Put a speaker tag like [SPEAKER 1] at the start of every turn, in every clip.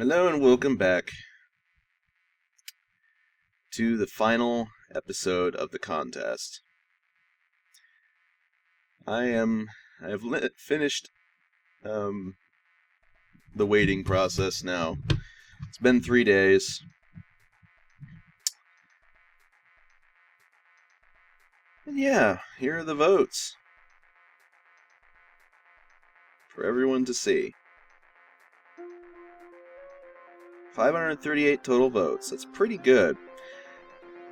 [SPEAKER 1] Hello and welcome back to the final episode of the contest. I've finished the waiting process now. It's been 3 days. And yeah, here are the votes for everyone to see. 538 total votes. That's pretty good.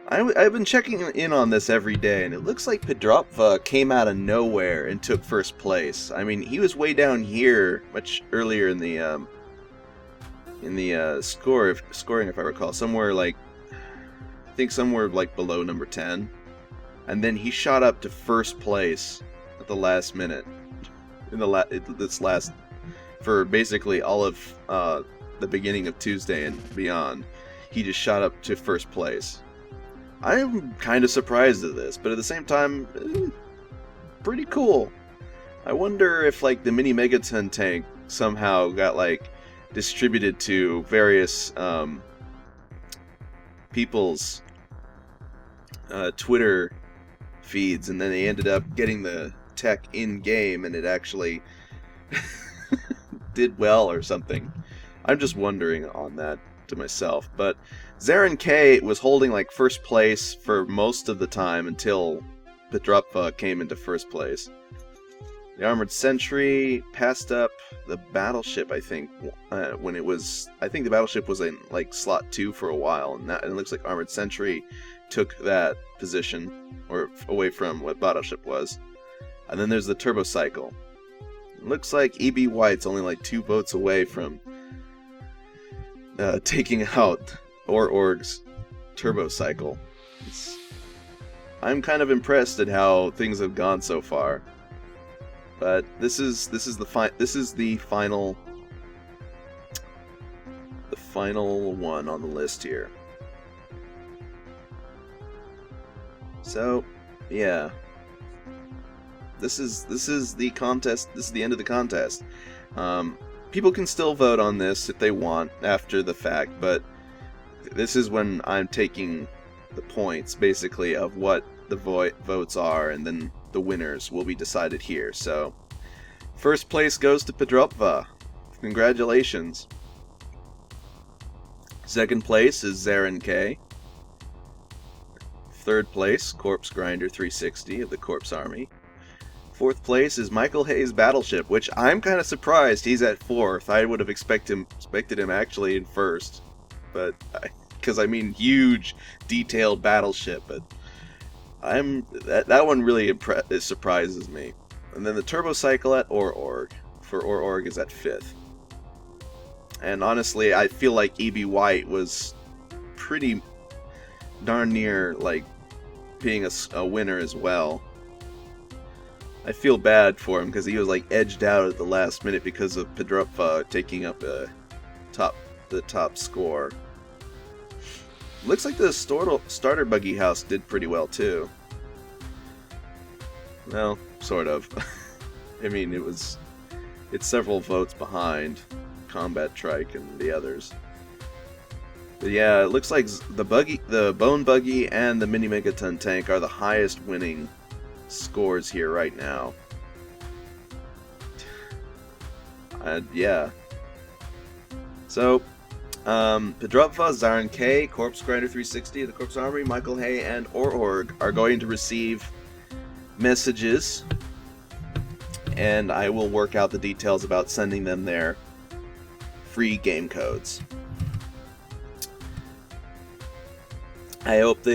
[SPEAKER 1] I've been checking in on this every day, and it looks like Pedropva came out of nowhere and took first place. I mean, he was way down here much earlier in the scoring, if I recall, somewhere like somewhere like below number 10, and then he shot up to first place at the last minute for basically all of the beginning of Tuesday and beyond. He just shot up to first place. I'm kind of surprised at this, but at the same time, pretty cool. I wonder if like the Minimegaton tank somehow got like distributed to various people's Twitter feeds, and then they ended up getting the tech in game, and it actually did well or something. I'm just wondering on that to myself. But Zaren K was holding like first place for most of the time until Pedropva came into first place. The Armored Sentry passed up the Battleship, I think, when it was... I think the Battleship was in like slot 2 for a while, and it looks like Armored Sentry took that position, or away from what Battleship was. And then there's the Turbocycle. It looks like EB White's only like 2 votes away from taking out OrOrg's Turbocycle. I'm kind of impressed at how things have gone so far. But this is the final one on the list here. So, yeah. This is the contest. This is the end of the contest. People can still vote on this if they want after the fact, but this is when I'm taking the points, basically, of what the votes are, and then the winners will be decided here. So, first place goes to Pedropva. Congratulations. Second place is Zaren K. Third place, Corpse Grinder 360 of the Corpse Army. Fourth place is Michael Hayes' Battleship, which I'm kind of surprised he's at 4th. I would have expected him actually in 1st, but because I mean huge, detailed Battleship. But that one really surprises me. And then the Turbocycle at OrOrg for OrOrg is at 5th. And honestly, I feel like EB White was pretty darn near like being a winner as well. I feel bad for him because he was like edged out at the last minute because of Pedropva taking up the top score. Looks like the starter buggy house did pretty well too. Well, sort of. I mean, it's several votes behind Combat Trike and the others. But yeah, it looks like the Bone Buggy and the Minimegaton tank are the highest winning scores here right now. Yeah. So, Pedropva, Zaren K, Corpse Grinder 360 of the Corpse Army, Michael Hay, and OrOrg are going to receive messages, and I will work out the details about sending them their free game codes. I hope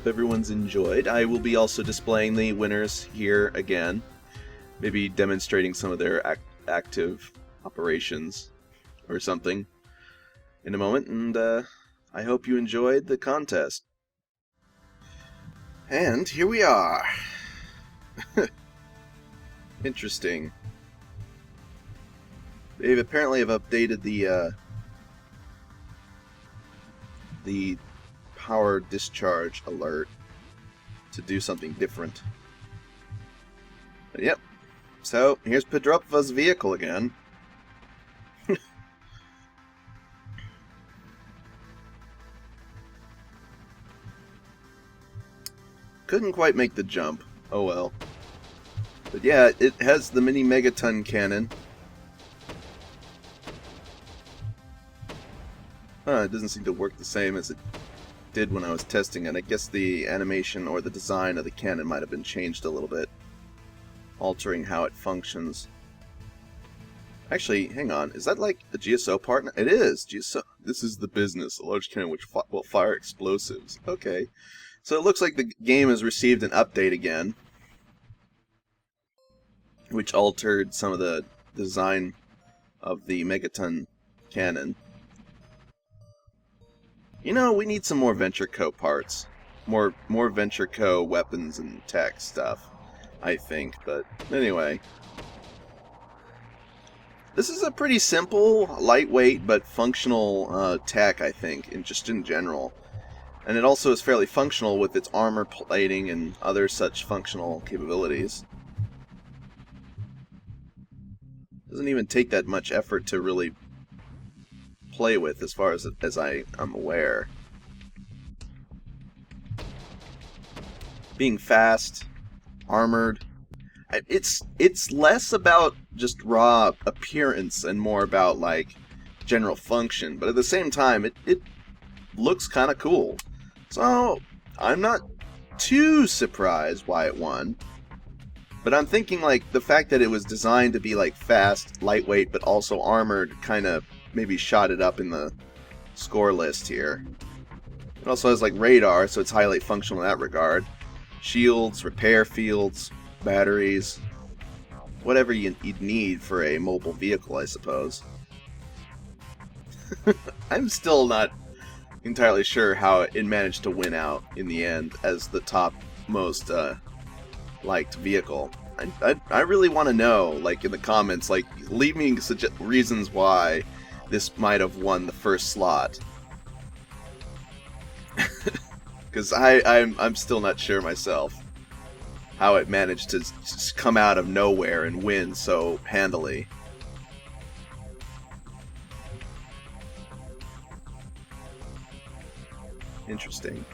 [SPEAKER 1] everyone's enjoyed. I will be also displaying the winners here again, maybe demonstrating some of their active operations or something in a moment, and I hope you enjoyed the contest. And here we are. Interesting. They apparently have updated the power discharge alert to do something different. But yep. So here's Pedropva's vehicle again. Couldn't quite make the jump. Oh well. But yeah, it has the Minimegaton cannon. It doesn't seem to work the same as it did when I was testing it. I guess the animation or the design of the cannon might have been changed a little bit, altering how it functions. Actually, hang on. Is that like a GSO partner? It is. GSO. This is the business. A large cannon which will fire explosives. Okay. So it looks like the game has received an update again, which altered some of the design of the Megaton cannon. You know, we need some more Venture Co. parts. More Venture Co. weapons and tech stuff, I think. But anyway. This is a pretty simple, lightweight, but functional tech, I think, just in general. And it also is fairly functional with its armor plating and other such functional capabilities. Doesn't even take that much effort to really play with, as far as I am aware. Being fast, armored, it's less about just raw appearance and more about like general function. But at the same time, it looks kind of cool. So I'm not too surprised why it won. But I'm thinking like the fact that it was designed to be like fast, lightweight, but also armored kind of maybe shot it up in the score list here. It also has like radar, so it's highly functional in that regard. Shields, repair fields, batteries, whatever you'd need for a mobile vehicle, I suppose. I'm still not entirely sure how it managed to win out in the end as the top most liked vehicle. I really want to know, like in the comments, like leave me reasons why this might have won the first slot. Because I'm still not sure myself how it managed to just come out of nowhere and win so handily. Interesting.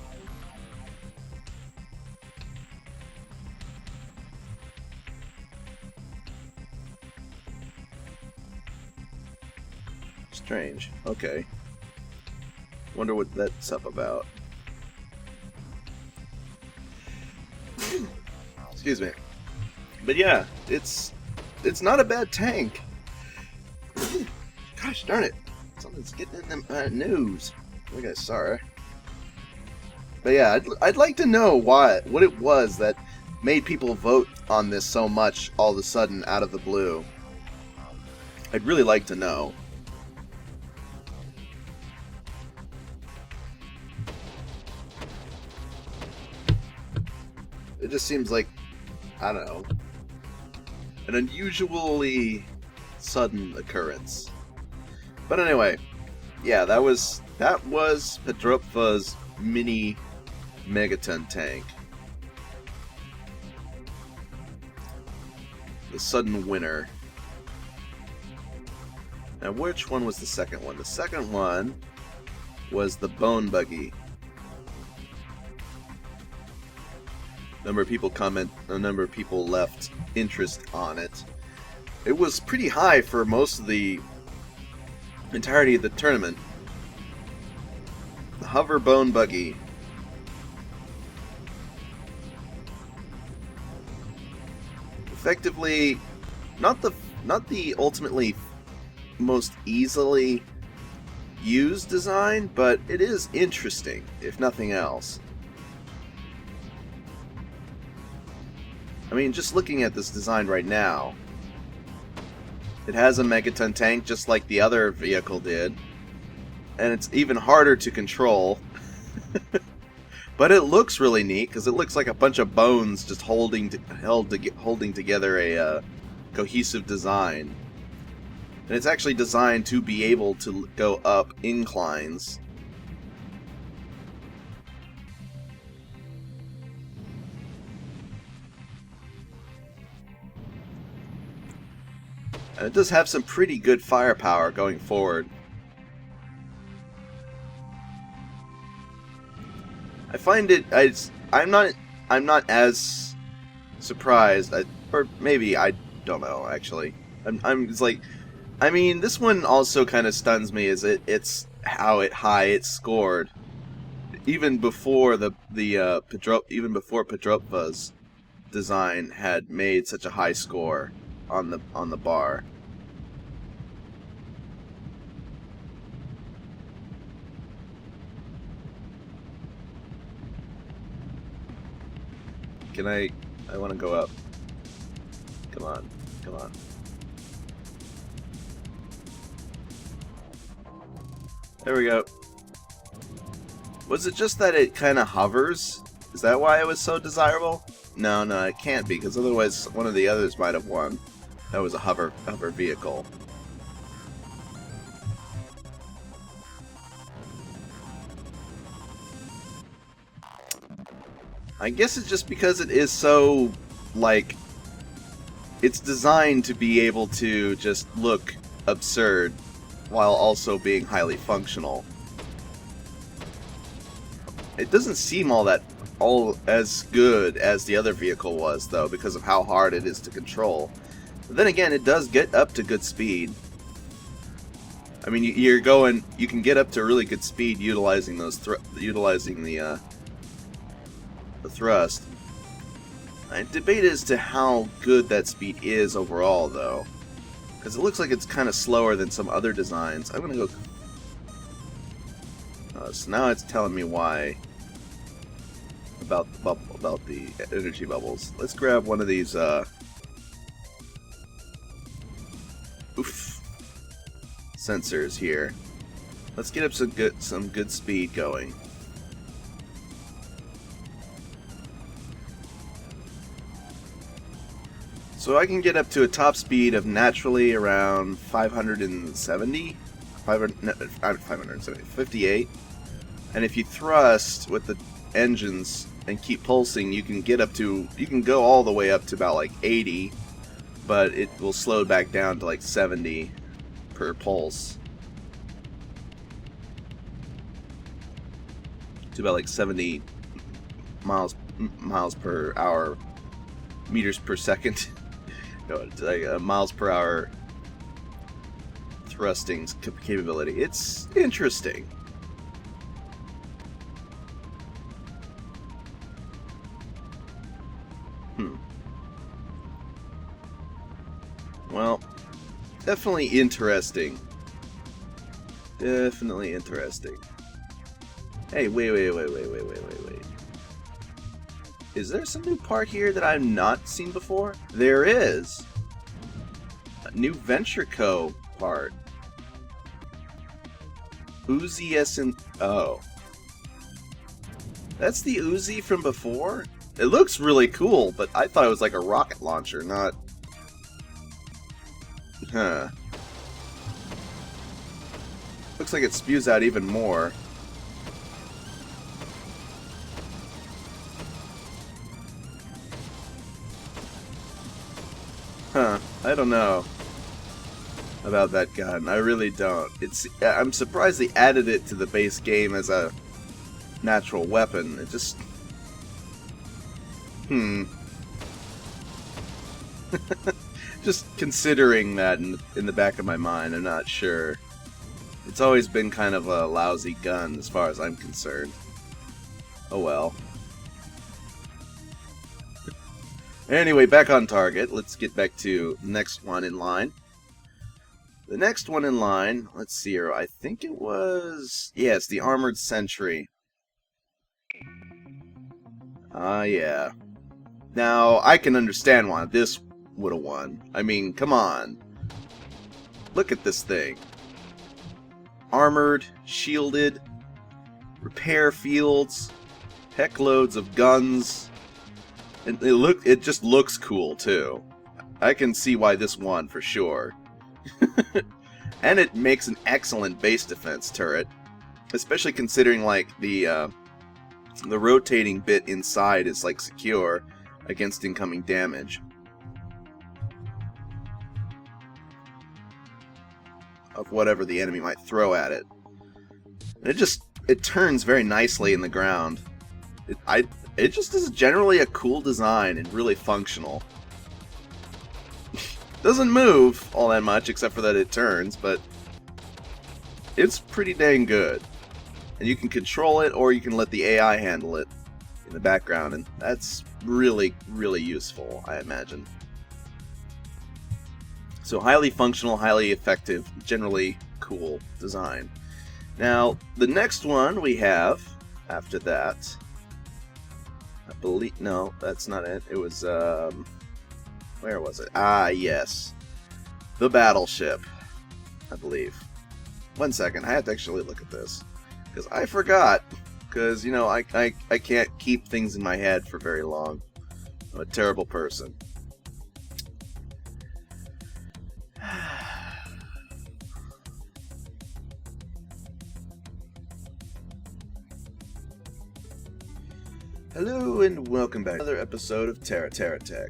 [SPEAKER 1] Strange. Okay. Wonder what that's up about. Excuse me. But yeah, it's not a bad tank. Gosh darn it. Something's getting in the news. You guys sorry. But yeah, I'd like to know what it was that made people vote on this so much all of a sudden out of the blue. I'd really like to know. It just seems like, I don't know, an unusually sudden occurrence. But anyway, yeah, that was Pedropva's Minimegaton tank. The sudden winner. Now, which one was the second one? The second one was the Buggy. A number of people left interest on it. It was pretty high for most of the entirety of the tournament. The Hover Buggy. Effectively, not the ultimately most easily used design, but it is interesting, if nothing else. I mean, just looking at this design right now, it has a megaton tank just like the other vehicle did, and it's even harder to control. But it looks really neat because it looks like a bunch of bones just holding together a cohesive design. And it's actually designed to be able to go up inclines. And it does have some pretty good firepower going forward. I find it... I'm not I'm not as surprised, or maybe I don't know. Actually, it's like, I mean, this one also kind of stuns me. Is it's how high it scored, even before even before Pedropva's design had made such a high score on the bar. Can I want to go up. Come on. Come on. There we go. Was it just that it kind of hovers? Is that why it was so desirable? No, it can't be, because otherwise one of the others might have won. That was a hover vehicle. I guess it's just because it is so, like, it's designed to be able to just look absurd while also being highly functional. It doesn't seem all as good as the other vehicle was, though, because of how hard it is to control. But then again, it does get up to good speed. I mean, you can get up to really good speed utilizing the thrust. I debate as to how good that speed is overall, though, because it looks like it's kind of slower than some other designs. I'm gonna go. So now it's telling me why about the energy bubbles. Let's grab one of these. Sensors here. Let's get up some good speed going. So I can get up to a top speed of naturally around 58. And if you thrust with the engines and keep pulsing, you can go all the way up to about like 80, but it will slow back down to like 70 per pulse. To about like 70 miles per hour, meters per second. No, it's like miles per hour thrusting capability. It's interesting. Well, definitely interesting. Definitely interesting. Hey, wait. Is there some new part here that I've not seen before? There is. A new Venture Co. part. Uzi oh. That's the Uzi from before? It looks really cool, but I thought it was like a rocket launcher, not... Huh. Looks like it spews out even more. Huh. I don't know about that gun. I really don't. I'm surprised they added it to the base game as a natural weapon. It just... Just considering that in the back of my mind, I'm not sure. It's always been kind of a lousy gun as far as I'm concerned. Oh well. Anyway, back on target. Let's get back to the next one in line. The next one in line, let's see here. I think it was... Yeah, it's the Armored Sentry. Yeah. Now, I can understand why this would have won. I mean, come on. Look at this thing. Armored, shielded, repair fields, heck loads of guns. And it just looks cool too. I can see why this won for sure. And it makes an excellent base defense turret, especially considering like the rotating bit inside is like secure against incoming damage of whatever the enemy might throw at it. And it turns very nicely in the ground. it just is generally a cool design and really functional. Doesn't move all that much except for that it turns, but it's pretty dang good. And you can control it or you can let the AI handle it in the background, and that's really, really useful, I imagine. So highly functional, highly effective, generally cool design. Now, the next one we have after that, I believe, no, that's not it. It was, where was it? Ah, yes. The Battleship, I believe. One second, I have to actually look at this. Because I forgot. Because, you know, I can't keep things in my head for very long. I'm a terrible person. Hello and welcome back to another episode of TerraTech.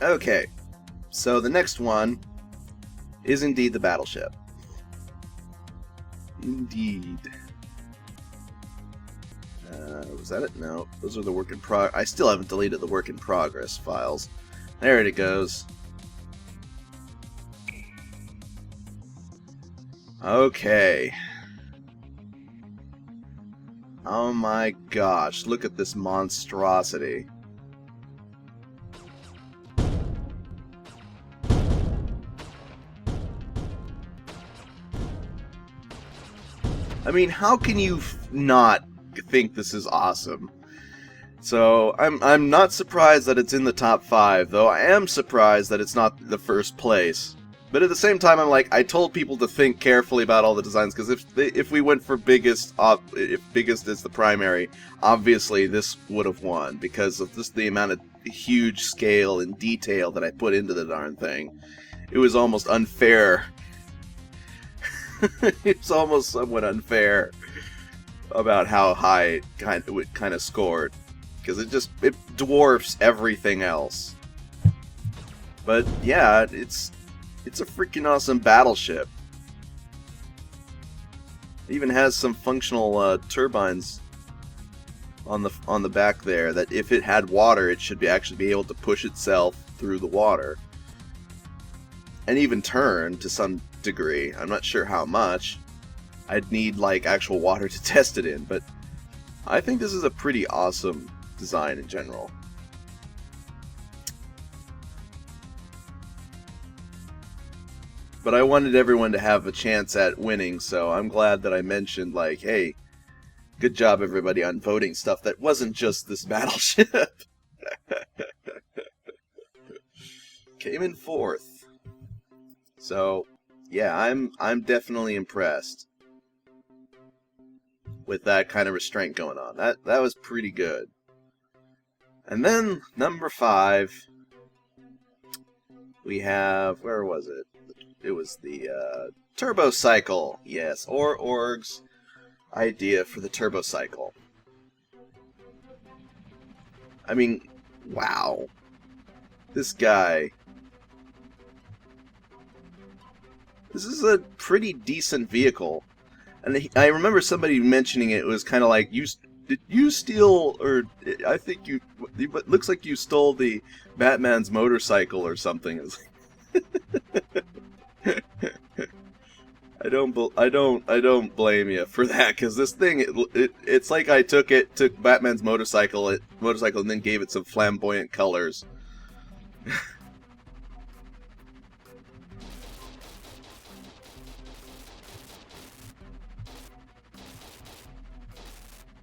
[SPEAKER 1] Okay, so the next one is indeed the Battleship. Indeed. Was that it? No, those are the work in progress. I still haven't deleted the work in progress files. There it goes. Okay. Oh my gosh, look at this monstrosity. I mean, how can you not think this is awesome? So, I'm not surprised that it's in the top 5, though I am surprised that it's not the first place. But at the same time, I'm like, I told people to think carefully about all the designs, because if we went for biggest, if biggest is the primary, obviously this would have won, because of just the amount of huge scale and detail that I put into the darn thing. It was almost unfair. It's almost somewhat unfair about how high it kind of scored, because it dwarfs everything else. But yeah, it's a freaking awesome battleship. It even has some functional turbines on the back there that if it had water, it should actually be able to push itself through the water. And even turn to some degree. I'm not sure how much. I'd need like actual water to test it in, but I think this is a pretty awesome design in general. But I wanted everyone to have a chance at winning, so I'm glad that I mentioned, like, hey, good job everybody on voting stuff that wasn't just this battleship. Came in 4th. So, yeah, I'm definitely impressed with that kind of restraint going on. That was pretty good. And then number 5, we have, where was it? It was the Turbocycle. Yes, OrOrg's idea for the Turbocycle. I mean, wow. This guy. This is a pretty decent vehicle. And I remember somebody mentioning it was kind of like, did you steal, or I think it looks like you stole the Batman's motorcycle or something. I don't blame you for that, because this thing, it's like I took Batman's motorcycle and then gave it some flamboyant colors.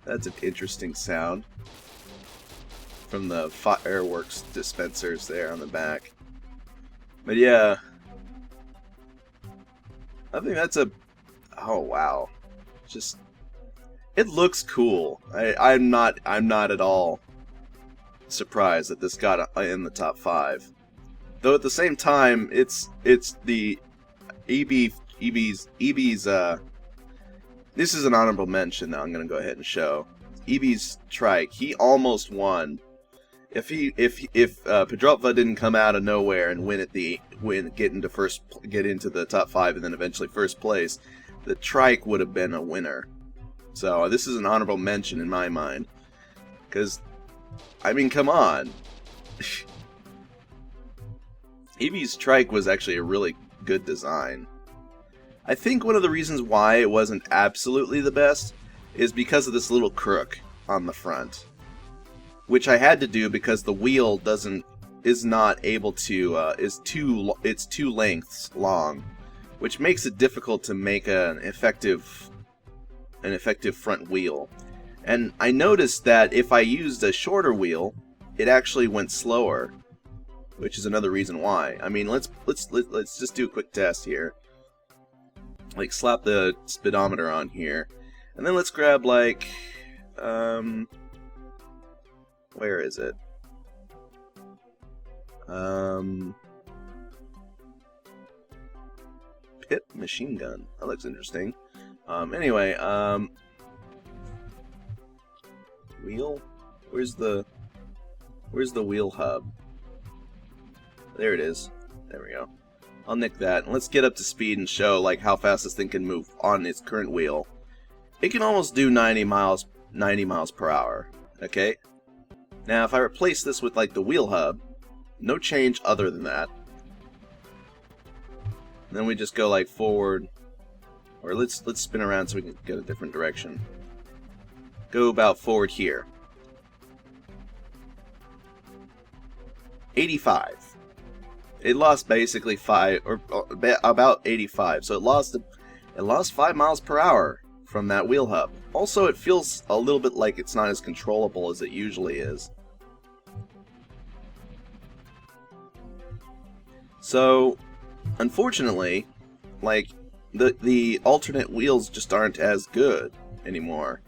[SPEAKER 1] That's an interesting sound from the fireworks dispensers there on the back. But yeah, I think that's oh wow, just, it looks cool. I'm not at all surprised that this got in the top 5. Though at the same time, it's the EB's this is an honorable mention that I'm going to go ahead and show. EB's trike, he almost won If Pedropva didn't come out of nowhere and get into the top 5 and then eventually first place, the trike would have been a winner. So this is an honorable mention in my mind, because I mean, come on. Eevee's trike was actually a really good design. I think one of the reasons why it wasn't absolutely the best is because of this little crook on the front, which I had to do because the wheel is two lengths long, which makes it difficult to make an effective front wheel. And I noticed that if I used a shorter wheel, it actually went slower, which is another reason why. I mean, let's just do a quick test here. Like, slap the speedometer on here, and then let's grab, like, where is it? Pit machine gun. That looks interesting. Anyway, wheel? Where's the wheel hub? There it is. There we go. I'll nick that, and let's get up to speed and show like how fast this thing can move on its current wheel. It can almost do 90 miles per hour. Okay. Now, if I replace this with like the wheel hub, no change other than that. And then we just go like forward, or let's spin around so we can get a different direction. Go about forward here. 85. It lost basically 5, or about 85. So it lost 5 miles per hour from that wheel hub. Also, it feels a little bit like it's not as controllable as it usually is. So, unfortunately, like, the alternate wheels just aren't as good anymore.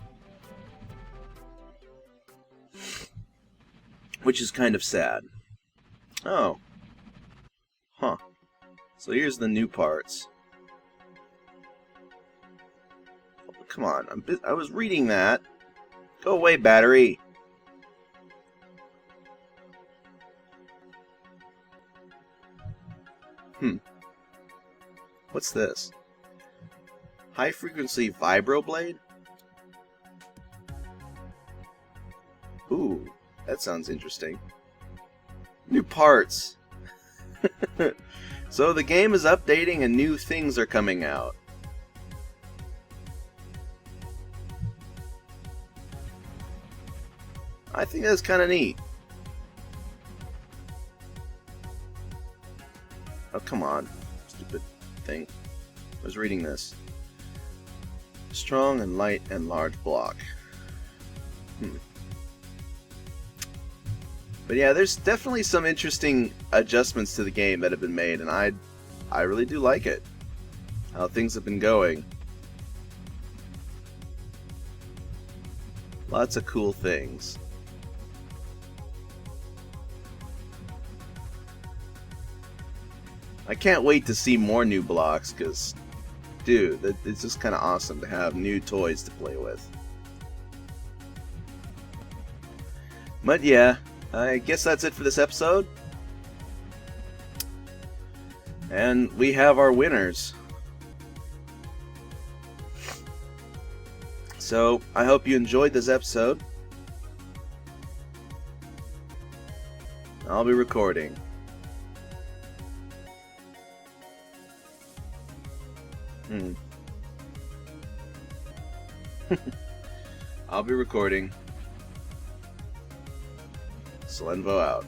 [SPEAKER 1] Which is kind of sad. Oh. Huh. So here's the new parts. Oh, come on, I was reading that. Go away, battery. What's this? High frequency vibroblade? Ooh, that sounds interesting. New parts. So the game is updating and new things are coming out. I think that's kind of neat. Oh, come on. Stupid thing. I was reading this. Strong and light and large block. But yeah, there's definitely some interesting adjustments to the game that have been made, and I really do like it. How things have been going. Lots of cool things. I can't wait to see more new blocks, because, dude, it's just kind of awesome to have new toys to play with. But yeah, I guess that's it for this episode. And we have our winners. So, I hope you enjoyed this episode. I'll be recording. I'll be recording. Slenvo out.